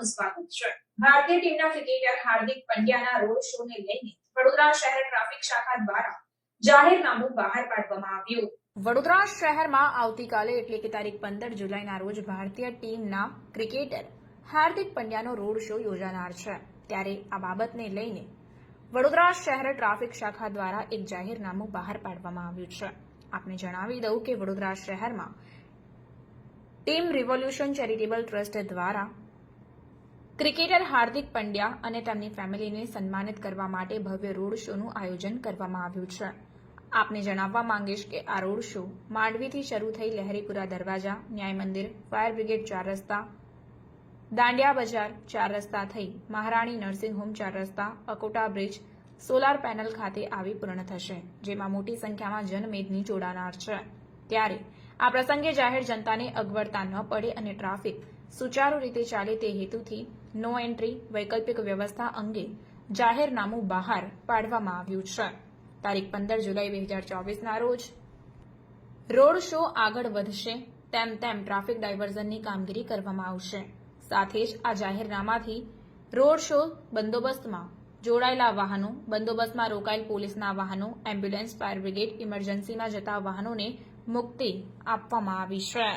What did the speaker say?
આપનું સ્વાગત છે। ભારતીય ટીમના ક્રિકેટર હાર્દિક પંડ્યાના રોડ શોને લઈને વડોદરા શહેર ટ્રાફિક શાખા દ્વારા જાહેરનામું બહાર પાડવામાં આવ્યું। વડોદરા શહેરમાં આવતીકાલે એટલે કે તારીખ 15 જુલાઈના રોજ ભારતીય ટીમના ક્રિકેટર હાર્દિક પંડ્યાનો રોડ શો યોજાનાર છે। ત્યારે આ બાબતને લઈને વડોદરા શહેર ટ્રાફિક શાખા દ્વારા એક જાહેરનામું બહાર પાડવામાં આવ્યું છે। આપને જણાવી દઉં કે વડોદરા શહેરમાં ટીમ રિવોલ્યુશન ચેરિટેબલ ટ્રસ્ટ દ્વારા ક્રિકેટર હાર્દિક પંડ્યા અને તેમની ફેમિલીને સન્માનિત કરવા માટે ભવ્ય રોડ શોનું આયોજન કરવામાં આવ્યું છે। આપને જણાવવા માંગીશ કે આ રોડ શો માંડવીથી શરૂ થઈ લહેરીપુરા દરવાજા, ન્યાય મંદિર, ફાયર બ્રિગેડ 4 રસ્તા, દાંડિયા બજાર 4 રસ્તા થઈ મહારાણી નર્સિંગ હોમ 4 રસ્તા, અકોટા બ્રિજ, સોલાર પેનલ ખાતે આવી પૂર્ણ થશે, જેમાં મોટી સંખ્યામાં જનમેદની જોડાનાર છે। ત્યારે આ પ્રસંગે જાહેર જનતાને અગવડતા ન પડે અને ટ્રાફિક સુચારુ રીતે ચાલે તે હેતુથી નો એન્ટ્રી વૈકલ્પિક વ્યવસ્થા અંગે જાહેરનામું બહાર પાડવામાં આવ્યું છે। તારીખ 15 જુલાઈ 2024ના રોજ રોડ શો આગળ વધશે તેમ ટ્રાફિક ડાયવર્ઝનની કામગીરી કરવામાં આવશે। સાથે જ આ જાહેરનામાથી રોડ શો બંદોબસ્તમાં જોડાયેલા વાહનો, બંદોબસ્તમાં રોકાયેલ પોલીસના વાહનો, એમ્બ્યુલન્સ, ફાયર બ્રિગેડ, ઇમરજન્સીમાં જતા વાહનોને મુક્તિ આપવામાં આવી છે।